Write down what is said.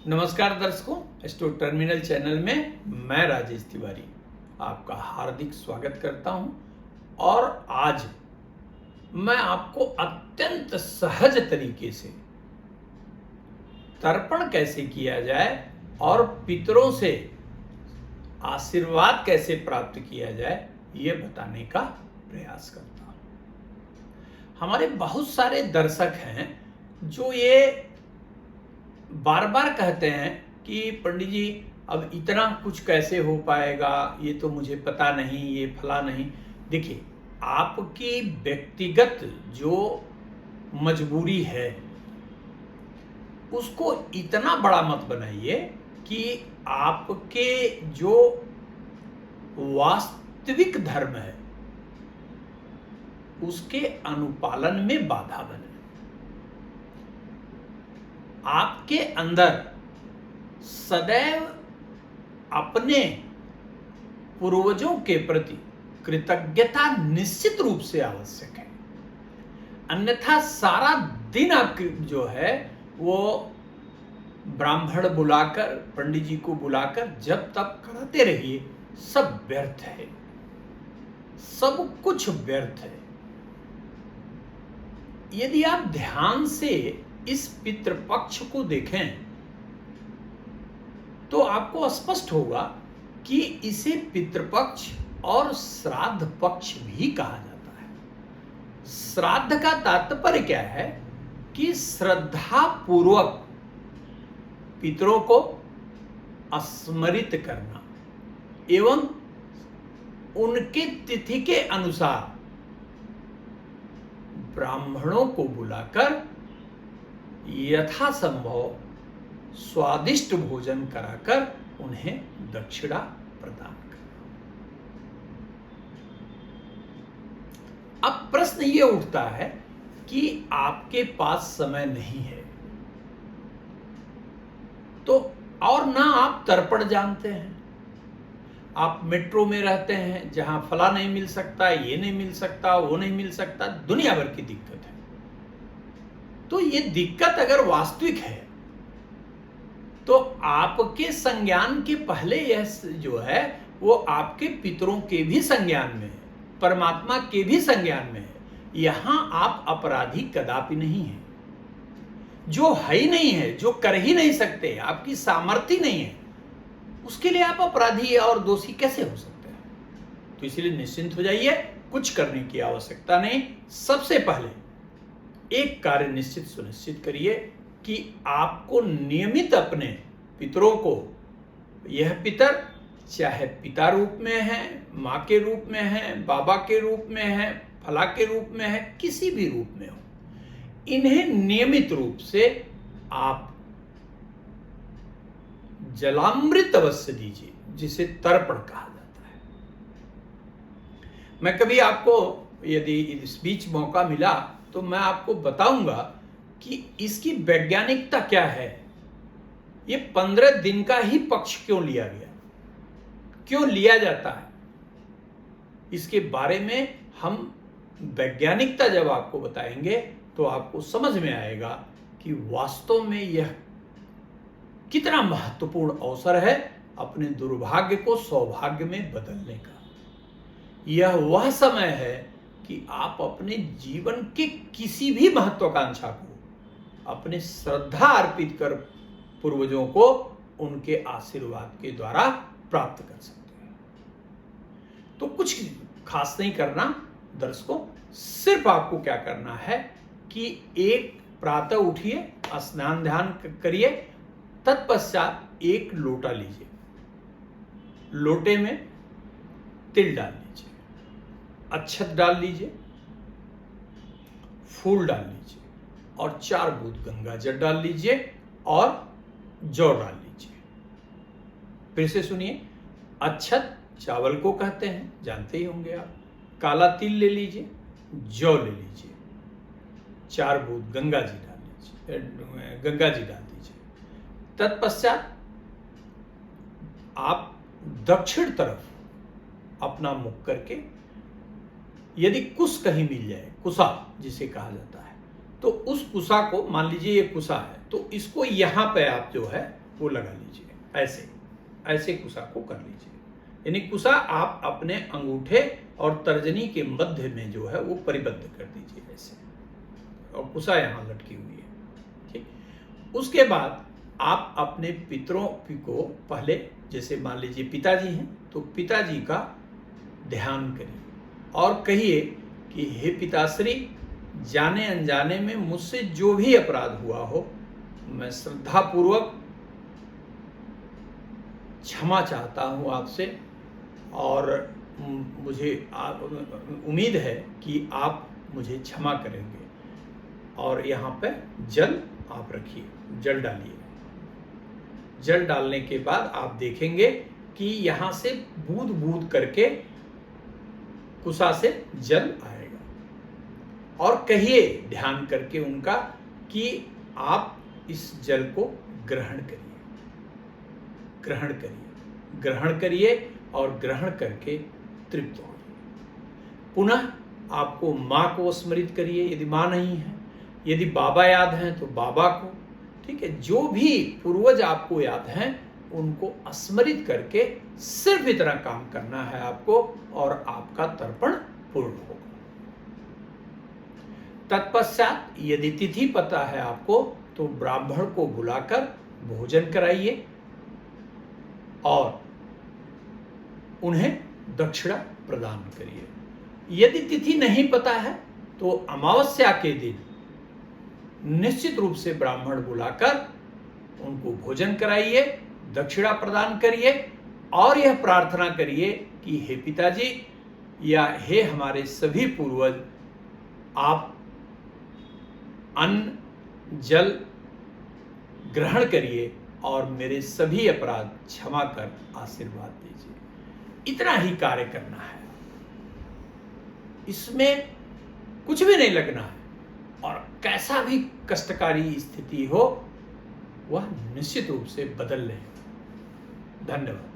नमस्कार दर्शकों, astro terminal channel में मैं राजेश तिवारी आपका हार्दिक स्वागत करता हूं। और आज मैं आपको अत्यंत सहज तरीके से तर्पण कैसे किया जाए और पितरों से आशीर्वाद कैसे प्राप्त किया जाए ये बताने का प्रयास करता हूं। हमारे बहुत सारे दर्शक हैं जो ये बार बार कहते हैं कि पंडित जी अब इतना कुछ कैसे हो पाएगा, ये तो मुझे पता नहीं, ये फला नहीं। देखिए, आपकी व्यक्तिगत जो मजबूरी है उसको इतना बड़ा मत बनाइए कि आपके जो वास्तविक धर्म है उसके अनुपालन में बाधा बने। आपके अंदर सदैव अपने पूर्वजों के प्रति कृतज्ञता निश्चित रूप से आवश्यक है, अन्यथा सारा दिन आप जो है वो ब्राह्मण बुलाकर, पंडित जी को बुलाकर जब तक कराते रहिए, सब व्यर्थ है, सब कुछ व्यर्थ है। यदि आप ध्यान से इस पितृपक्ष को देखें तो आपको स्पष्ट होगा कि इसे पितृपक्ष और श्राद्ध पक्ष भी कहा जाता है। श्राद्ध का तात्पर्य क्या है कि श्रद्धा पूर्वक पितरों को स्मरित करना एवं उनके तिथि के अनुसार ब्राह्मणों को बुलाकर यथासंभव स्वादिष्ट भोजन कराकर उन्हें दक्षिणा प्रदान करना। अब प्रश्न ये उठता है कि आपके पास समय नहीं है तो, और ना आप तर्पण जानते हैं, आप मेट्रो में रहते हैं जहां फला नहीं मिल सकता, ये नहीं मिल सकता, वो नहीं मिल सकता, दुनिया भर की दिक्कत है। तो ये दिक्कत अगर वास्तविक है तो आपके संज्ञान के पहले यह जो है वो आपके पितरों के भी संज्ञान में है, परमात्मा के भी संज्ञान में है। यहां आप अपराधी कदापि नहीं है। जो है ही नहीं है, जो कर ही नहीं सकते, आपकी सामर्थ्य नहीं है, उसके लिए आप अपराधी और दोषी कैसे हो सकते हैं? तो इसलिए निश्चिंत हो जाइए, कुछ करने की आवश्यकता नहीं। सबसे पहले एक कार्य निश्चित सुनिश्चित करिए कि आपको नियमित अपने पितरों को, यह पितर चाहे पिता रूप में है, माँ के रूप में है, बाबा के रूप में है, फला के रूप में है, किसी भी रूप में हो, इन्हें नियमित रूप से आप जलामृत अवश्य दीजिए, जिसे तर्पण कहा जाता है। मैं कभी आपको यदि इस बीच मौका मिला तो मैं आपको बताऊंगा कि इसकी वैज्ञानिकता क्या है। ये 15 दिन का ही पक्ष क्यों लिया गया, क्यों लिया जाता है, इसके बारे में हम वैज्ञानिकता जब आपको बताएंगे तो आपको समझ में आएगा कि वास्तव में यह कितना महत्वपूर्ण अवसर है अपने दुर्भाग्य को सौभाग्य में बदलने का। यह वह समय है कि आप अपने जीवन के किसी भी महत्वाकांक्षा को अपने श्रद्धा अर्पित कर पूर्वजों को उनके आशीर्वाद के द्वारा प्राप्त कर सकते हैं। तो कुछ खास नहीं करना दर्शकों, सिर्फ आपको क्या करना है कि एक प्रातः उठिए, स्नान ध्यान करिए, तत्पश्चात एक लोटा लीजिए, लोटे में तिल डाल लीजिए, अक्षत डाल लीजिए, फूल डाल लीजिए और 4 बूंद गंगा जल डाल लीजिए और जौ डाल लीजिए। फिर से सुनिए, अक्षत चावल को कहते हैं, जानते ही होंगे आप। काला तिल ले लीजिए, जौ ले लीजिए, 4 बूंद गंगा जी डाल दीजिए। तत्पश्चात आप दक्षिण तरफ अपना मुख करके, यदि कुश कहीं मिल जाए, कुशा जिसे कहा जाता है, तो उस कुशा को, मान लीजिए ये कुशा है, तो इसको यहाँ पे आप जो है वो लगा लीजिए, ऐसे ऐसे कुसा को कर लीजिए। यानी कुसा आप अपने अंगूठे और तर्जनी के मध्य में जो है वो परिबद्ध कर दीजिए ऐसे, और कुसा यहाँ लटकी हुई है, ठीक। उसके बाद आप अपने पितरों को पहले, जैसे मान लीजिए पिताजी हैं तो पिताजी का ध्यान करिए और कहिए कि हे पिताश्री, जाने अनजाने में मुझसे जो भी अपराध हुआ हो मैं श्रद्धापूर्वक क्षमा चाहता हूँ आपसे, और मुझे उम्मीद है कि आप मुझे क्षमा करेंगे। और यहाँ पे जल आप रखिए, जल डालिए। जल डालने के बाद आप देखेंगे कि यहाँ से बूंद बूंद करके कुसा से जल आएगा, और कहिए ध्यान करके उनका कि आप इस जल को ग्रहण करिए, ग्रहण करिए, ग्रहण करिए, और ग्रहण करके तृप्त हो। पुनः आपको माँ को स्मृत करिए यदि माँ नहीं है, यदि बाबा याद हैं तो बाबा को, ठीक है। जो भी पूर्वज आपको याद हैं उनको स्मरित करके सिर्फ इतना काम करना है आपको, और आपका तर्पण पूर्ण होगा। तत्पश्चात यदि तिथि पता है आपको तो ब्राह्मण को बुलाकर भोजन कराइए और उन्हें दक्षिणा प्रदान करिए। यदि तिथि नहीं पता है तो अमावस्या के दिन निश्चित रूप से ब्राह्मण बुलाकर उनको भोजन कराइए, दक्षिणा प्रदान करिए, और यह प्रार्थना करिए कि हे पिताजी या हे हमारे सभी पूर्वज, आप अन्न जल ग्रहण करिए और मेरे सभी अपराध क्षमा कर आशीर्वाद दीजिए। इतना ही कार्य करना है, इसमें कुछ भी नहीं लगना है, और कैसा भी कष्टकारी स्थिति हो वह निश्चित रूप से बदल लें। धन्यवाद।